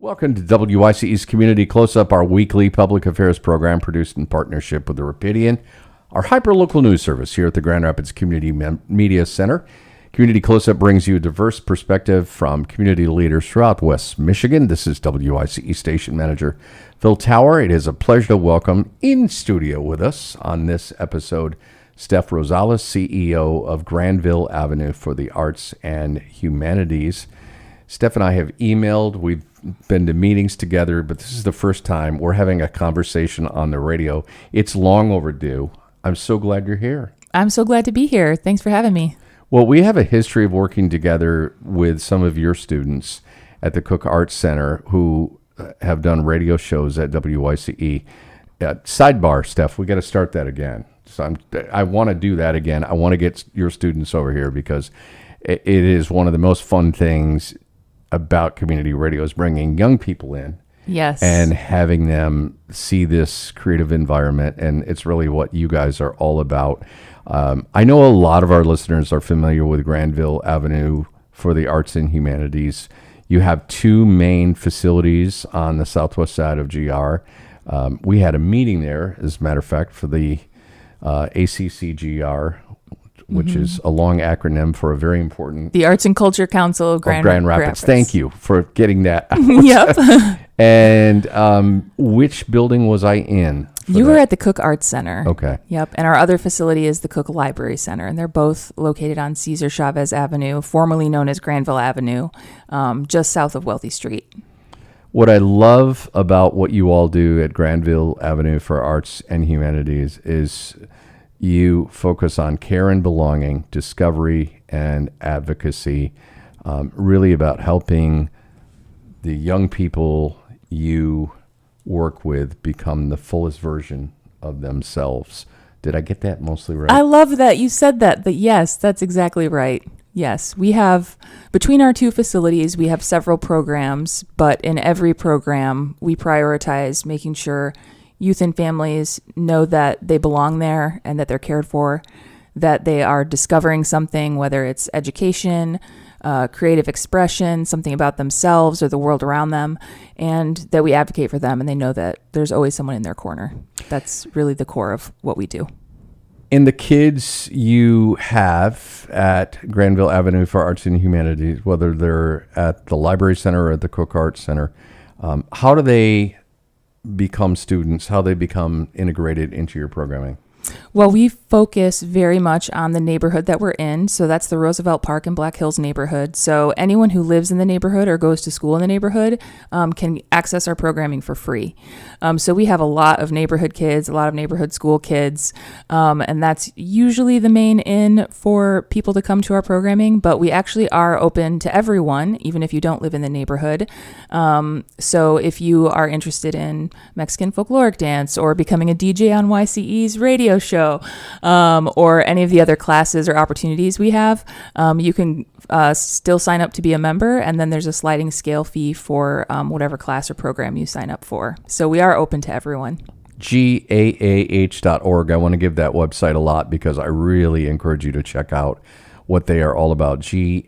Welcome to WYCE's Community Closeup, our weekly public affairs program produced in partnership with the Rapidian, our hyper-local news service here at the Grand Rapids Community Media Center. Community Closeup brings you a diverse perspective from community leaders throughout West Michigan. This is WYCE Station Manager Phil Tower. It is a pleasure to welcome in studio with us on this episode Steff Rosalez, CEO of Grandville Avenue for the Arts and Humanities. Steff and I have emailed. We've been to meetings together, but this is the first time we're having a conversation on the radio. It's long overdue. I'm so glad you're here. I'm so glad to be here. Thanks for having me. Well, we have a history of working together with some of your students at the Cook Arts Center who have done radio shows at WYCE. Sidebar, Steff, we got to start that again. So I want to do that again. I want to get your students over here because it is one of the most fun things about community radio is bringing young people in. Yes. And having them see this creative environment. And it's really what you guys are all about. I know a lot of our listeners are familiar with Grandville Avenue for the Arts and Humanities. You have two main facilities on the southwest side of GAAH. We had a meeting there, as a matter of fact, for the ACCGR, which is a long acronym for a very important... The Arts and Culture Council of Grand Rapids. Thank you for getting that out. Yep. And which building was I in? You were at the Cook Arts Center. Okay. Yep. And our other facility is the Cook Library Center, and they're both located on Cesar Chavez Avenue, formerly known as Grandville Avenue, just south of Wealthy Street. What I love about what you all do at Grandville Avenue for Arts and Humanities is you focus on care and belonging, discovery and advocacy, really about helping the young people you work with become the fullest version of themselves. Did I get that mostly right? I love that you said that, but yes, that's exactly right. Yes, we have, between our two facilities, we have several programs, but in every program, we prioritize making sure youth and families know that they belong there and that they're cared for, that they are discovering something, whether it's education, creative expression, something about themselves or the world around them, and that we advocate for them and they know that there's always someone in their corner. That's really the core of what we do. And the kids you have at Grandville Avenue for Arts and Humanities, whether they're at the Library Center or at the Cook Arts Center, how do they become students, how they become integrated into your programming? Well, we focus very much on the neighborhood that we're in. So that's the Roosevelt Park and Black Hills neighborhood. So anyone who lives in the neighborhood or goes to school in the neighborhood can access our programming for free. So we have a lot of neighborhood kids, a lot of neighborhood school kids, and that's usually the main in for people to come to our programming. But we actually are open to everyone, even if you don't live in the neighborhood. So if you are interested in Mexican folkloric dance or becoming a DJ on YCE's radio show, or any of the other classes or opportunities we have, you can still sign up to be a member, and then there's a sliding scale fee for whatever class or program you sign up for. So we are open to everyone. GAAH.org. I want to give that website a lot because I really encourage you to check out what they are all about. GAAH.org.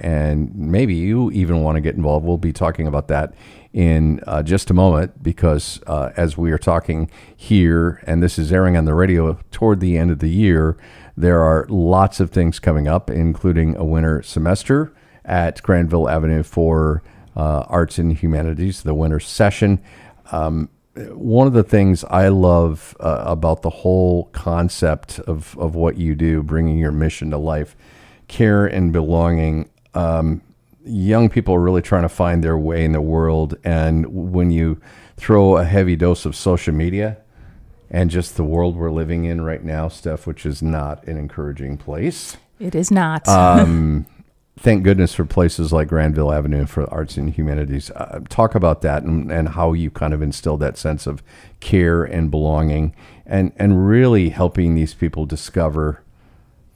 And maybe you even want to get involved. We'll be talking about that in just a moment because as we are talking here, and this is airing on the radio toward the end of the year, there are lots of things coming up, including a winter semester at Grandville Avenue for Arts and Humanities, the winter session. One of the things I love about the whole concept of what you do, bringing your mission to life, care and belonging, young people are really trying to find their way in the world. And when you throw a heavy dose of social media and just the world we're living in right now, Steff, which is not an encouraging place. It is not. Thank goodness for places like Grandville Avenue for Arts and Humanities. Talk about that and how you kind of instilled that sense of care and belonging and really helping these people discover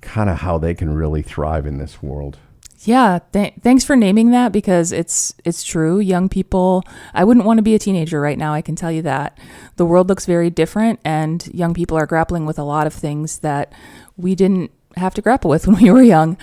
kind of how they can really thrive in this world. Yeah, thanks for naming that because it's true. Young people, I wouldn't want to be a teenager right now, I can tell you that. The world looks very different and young people are grappling with a lot of things that we didn't have to grapple with when we were young.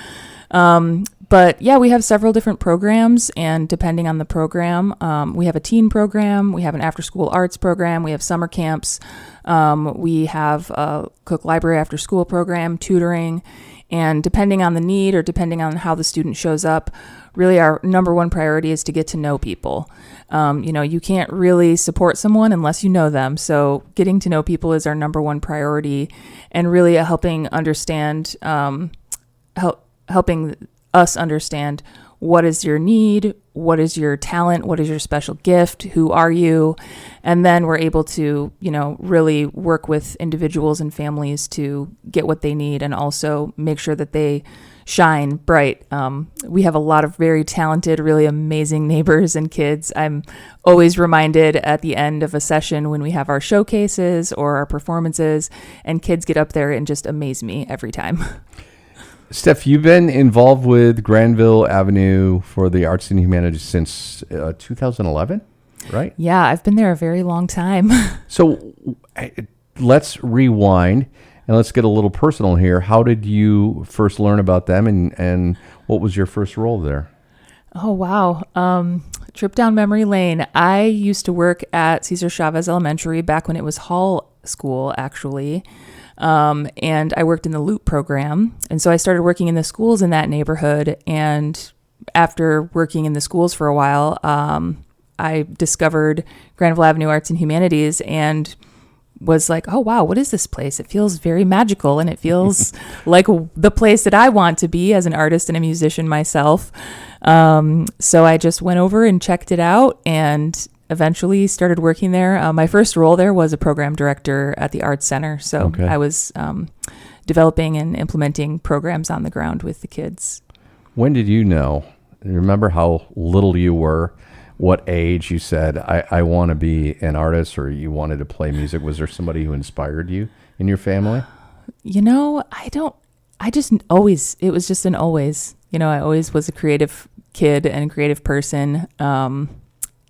But yeah, we have several different programs, and depending on the program, we have a teen program, we have an after-school arts program, we have summer camps, we have a Cook Library after-school program, tutoring, and depending on the need or depending on how the student shows up, really our number one priority is to get to know people. You can't really support someone unless you know them. So getting to know people is our number one priority, and really helping understand, helping us understand what is your need, what is your talent, what is your special gift, who are you? And then we're able to, really work with individuals and families to get what they need and also make sure that they shine bright. We have a lot of very talented, really amazing neighbors and kids. I'm always reminded at the end of a session when we have our showcases or our performances, and kids get up there and just amaze me every time. Steff, you've been involved with Grandville Avenue for the Arts and Humanities since 2011, right? Yeah, I've been there a very long time. So let's rewind and let's get a little personal here. How did you first learn about them, and what was your first role there? Oh, wow. Trip down memory lane. I used to work at Cesar Chavez Elementary back when it was Hall School, actually. And I worked in the Loop program. And so I started working in the schools in that neighborhood. And after working in the schools for a while, I discovered Grandville Avenue Arts and Humanities and was like, oh, wow, what is this place? It feels very magical, and it feels like the place that I want to be as an artist and a musician myself. So I just went over and checked it out and eventually started working there. My first role there was a program director at the Arts Center. So Okay. I was developing and implementing programs on the ground with the kids. When did you know? Remember how little you were? What age you said, I want to be an artist, or you wanted to play music? Was there somebody who inspired you in your family? It was just an always, I always was a creative kid and a creative person.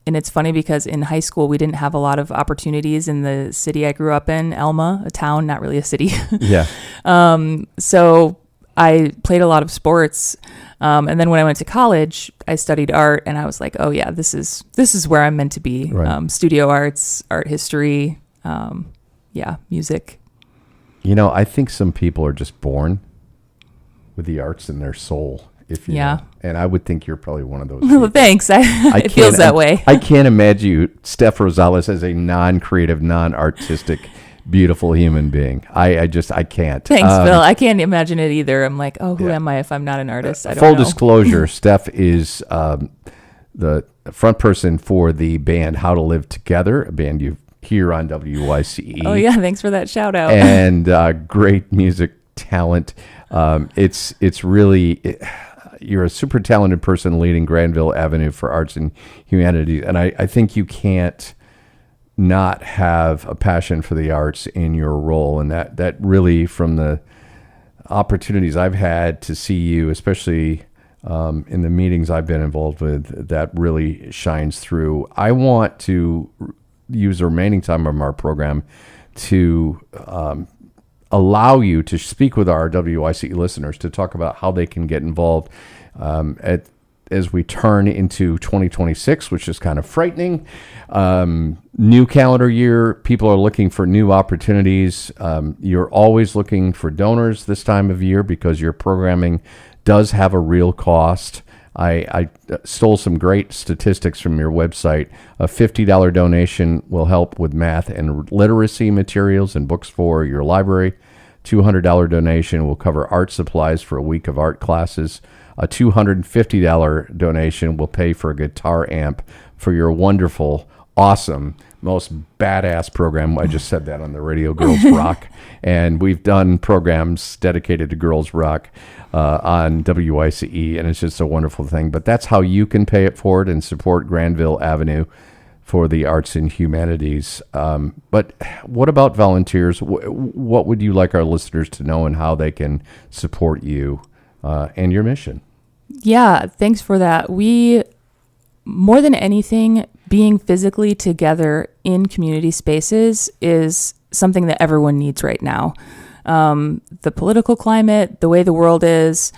And it's funny because in high school, we didn't have a lot of opportunities in the city I grew up in, Elma, a town, not really a city. Yeah. So I played a lot of sports. And then when I went to college, I studied art, and I was like, oh yeah, this is where I'm meant to be. Right. Studio arts, art history, music. I think some people are just born with the arts in their soul. And I would think you're probably one of those people. Well, thanks. It feels that way. I can't imagine you, Steff Rosalez, as a non-creative, non-artistic, beautiful human being. I can't. Thanks, Phil. I can't imagine it either. I'm like, oh, who am I if I'm not an artist? I don't Full know. disclosure, Steff is the front person for the band How to Live Together, a band you hear on WYCE. Oh, yeah. Thanks for that shout out. And great music talent. It's really... You're a super talented person leading Grandville Avenue for Arts and Humanities. And I think you can't not have a passion for the arts in your role. And that really, from the opportunities I've had to see you, especially in the meetings I've been involved with, that really shines through. I want to use the remaining time of our program to allow you to speak with our WYCE listeners to talk about how they can get involved as we turn into 2026, which is kind of frightening. New calendar year, people are looking for new opportunities. You're always looking for donors this time of year because your programming does have a real cost. I stole some great statistics from your website. A $50 donation will help with math and literacy materials and books for your library. $200 donation will cover art supplies for a week of art classes. A $250 donation will pay for a guitar amp for your wonderful, awesome, most badass program. I just said that on the radio, Girls Rock. And we've done programs dedicated to Girls Rock on WYCE, and it's just a wonderful thing. But that's how you can pay it forward and support Grandville Avenue for the Arts and Humanities. But what about volunteers? What would you like our listeners to know, and how they can support you and your mission? Yeah, thanks for that. We, more than anything, being physically together in community spaces is something that everyone needs right now. The political climate, the way the world is,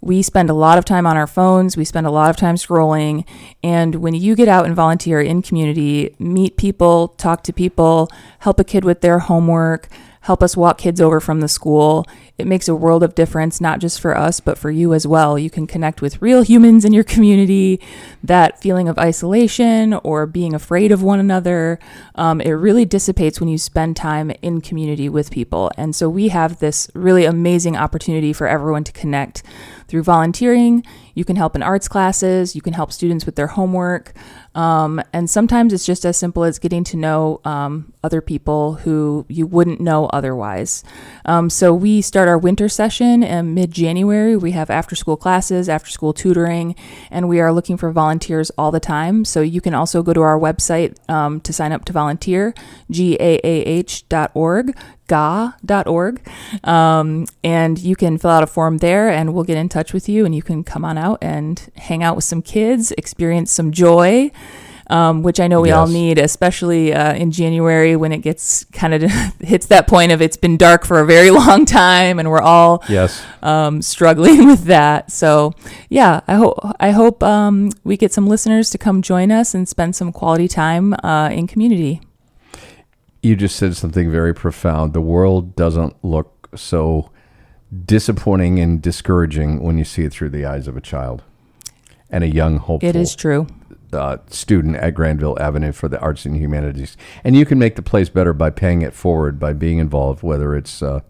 We spend a lot of time on our phones. We spend a lot of time scrolling. And when you get out and volunteer in community, meet people, talk to people, help a kid with their homework, help us walk kids over from the school, it makes a world of difference, not just for us, but for you as well. You can connect with real humans in your community. That feeling of isolation or being afraid of one another, it really dissipates when you spend time in community with people. And so we have this really amazing opportunity for everyone to connect through volunteering. You can help in arts classes. You can help students with their homework. And sometimes it's just as simple as getting to know other people who you wouldn't know otherwise. So we start our winter session in mid-January. We have after-school classes, after-school tutoring, and we are looking for volunteers all the time. So you can also go to our website to sign up to volunteer, GAAH.org. GAAH.org, and you can fill out a form there and we'll get in touch with you and you can come on out and hang out with some kids, experience some joy, which I know we all need, especially in January when it gets kind of hits that point of it's been dark for a very long time and we're all struggling with that. So yeah, I hope we get some listeners to come join us and spend some quality time in community. You just said something very profound. The world doesn't look so disappointing and discouraging when you see it through the eyes of a child and a young, hopeful It is true. Student at Grandville Avenue for the Arts and Humanities. And you can make the place better by paying it forward, by being involved, whether it's a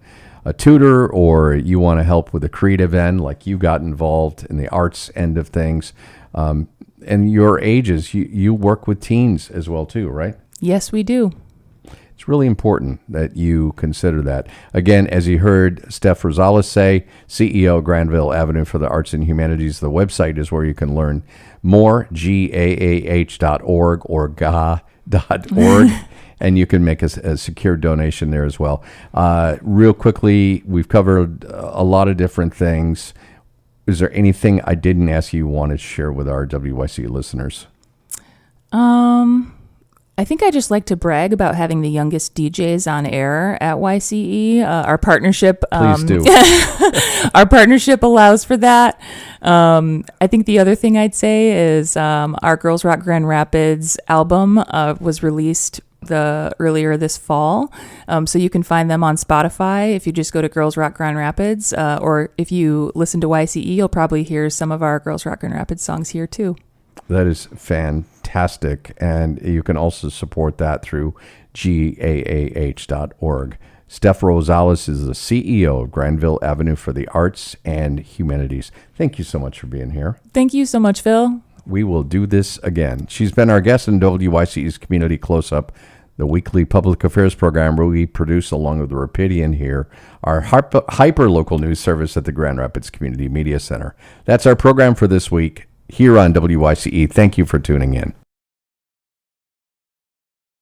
tutor or you want to help with a creative end, like you got involved in the arts end of things. And your ages, you work with teens as well too, right? Yes, we do. It's really important that you consider that. Again, as you heard Steff Rosalez say, CEO of Grandville Avenue for the Arts and Humanities, the website is where you can learn more, GAAH.org or GAAH.org, and you can make a secure donation there as well. Real quickly, we've covered a lot of different things. Is there anything I didn't ask you want to share with our WYCE listeners? I think I just like to brag about having the youngest DJs on air at YCE. Our partnership, Please do. Our partnership allows for that. I think the other thing I'd say is our Girls Rock Grand Rapids album was released earlier this fall. So you can find them on Spotify if you just go to Girls Rock Grand Rapids, or if you listen to YCE, you'll probably hear some of our Girls Rock Grand Rapids songs here too. That is fantastic. And you can also support that through GAAH.org. Steff Rosalez is the CEO of Grandville Avenue for the Arts and Humanities. Thank you so much for being here. Thank you so much, Phil. We will do this again. She's been our guest in WYCE's Community Closeup, the weekly public affairs program where we produce, along with the Rapidian here, our hyper-local news service at the Grand Rapids Community Media Center. That's our program for this week here on WYCE. Thank you for tuning in.